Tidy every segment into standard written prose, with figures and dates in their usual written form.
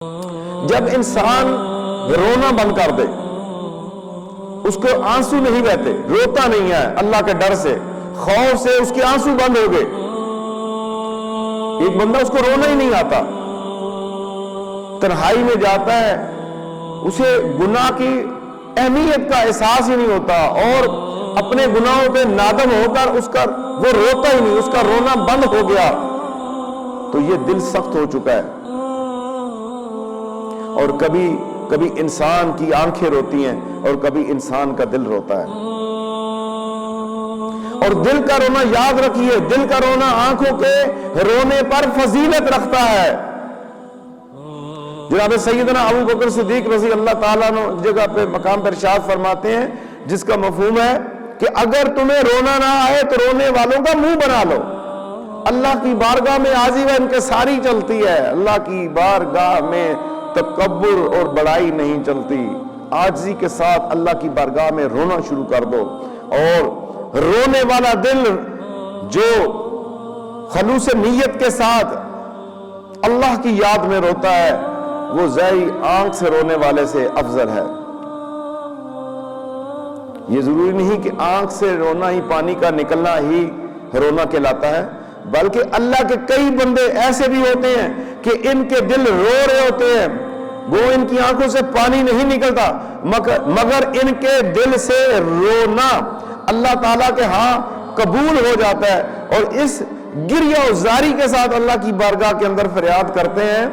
جب انسان رونا بند کر دے، اس کو آنسو نہیں بہتے، روتا نہیں ہے اللہ کے ڈر سے، خوف سے اس کے آنسو بند ہو گئے، ایک بندہ اس کو رونا ہی نہیں آتا، تنہائی میں جاتا ہے، اسے گناہ کی اہمیت کا احساس ہی نہیں ہوتا اور اپنے گناہوں پہ نادم ہو کر وہ روتا ہی نہیں، اس کا رونا بند ہو گیا، تو یہ دل سخت ہو چکا ہے۔ اور کبھی انسان کی آنکھیں روتی ہیں اور کبھی انسان کا دل روتا ہے، اور دل کا رونا یاد رکھیے، دل کا رونا آنکھوں کے رونے پر فضیلت رکھتا ہے۔ جناب سیدنا ابو بکر صدیق رضی اللہ تعالیٰ عنہ جگہ پہ مقام پر ارشاد فرماتے ہیں، جس کا مفہوم ہے کہ اگر تمہیں رونا نہ آئے تو رونے والوں کا منہ بنا لو۔ اللہ کی بارگاہ میں عاجزی و انکساری چلتی ہے، اللہ کی بارگاہ میں تکبر اور بڑائی نہیں چلتی۔ عاجزی کے ساتھ اللہ کی بارگاہ میں رونا شروع کر دو، اور رونے والا دل جو خلوص نیت کے ساتھ اللہ کی یاد میں روتا ہے، وہ زئی آنکھ سے رونے والے سے افضل ہے۔ یہ ضروری نہیں کہ آنکھ سے رونا ہی، پانی کا نکلنا ہی رونا کہلاتا ہے، بلکہ اللہ کے کئی بندے ایسے بھی ہوتے ہیں کہ ان کے دل رو رہے ہوتے ہیں، وہ ان کی آنکھوں سے پانی نہیں نکلتا، مگر ان کے دل سے رونا اللہ تعالیٰ کے ہاں قبول ہو جاتا ہے، اور اس گریہ و زاری کے ساتھ اللہ کی بارگاہ کے اندر فریاد کرتے ہیں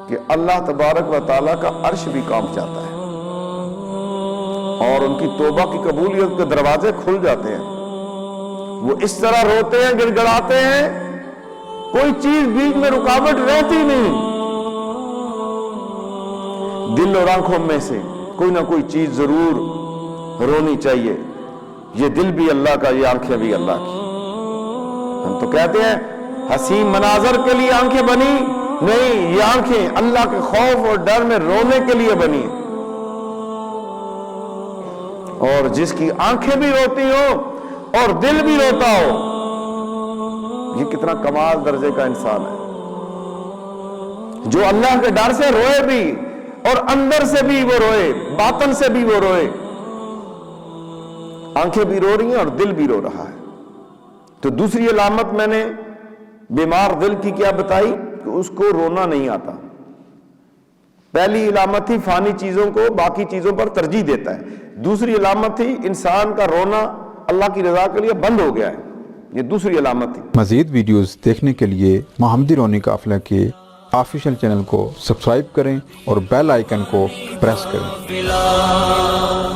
کہ اللہ تبارک و تعالیٰ کا عرش بھی کانپ جاتا ہے، اور ان کی توبہ کی قبولیت کے دروازے کھل جاتے ہیں۔ وہ اس طرح روتے ہیں، گڑ گڑاتے ہیں، کوئی چیز بیچ میں رکاوٹ رہتی نہیں، دل اور آنکھوں میں سے کوئی نہ کوئی چیز ضرور رونی چاہیے۔ یہ دل بھی اللہ کا، یہ آنکھیں بھی اللہ کی۔ ہم تو کہتے ہیں حسین مناظر کے لیے آنکھیں بنی، نہیں، یہ آنکھیں اللہ کے خوف اور ڈر میں رونے کے لیے بنی، اور جس کی آنکھیں بھی روتی ہوں اور دل بھی روتا ہو، یہ کتنا کمال درجے کا انسان ہے، جو اللہ کے ڈر سے روئے بھی اور اندر سے بھی وہ روئے، باطن سے بھی وہ روئے، آنکھیں بھی رو رہی ہیں اور دل بھی رو رہا ہے۔ تو دوسری علامت میں نے بیمار دل کی کیا بتائی کہ اس کو رونا نہیں آتا۔ پہلی علامت تھی فانی چیزوں کو باقی چیزوں پر ترجیح دیتا ہے، دوسری علامت تھی انسان کا رونا اللہ کی رضا کے لیے بند ہو گیا ہے، یہ دوسری علامت تھی۔ مزید ویڈیوز دیکھنے کے لیے محمدی رونی قافلہ کے آفیشیل چینل کو سبسکرائب کریں اور بیل آئیکن کو پریس کریں۔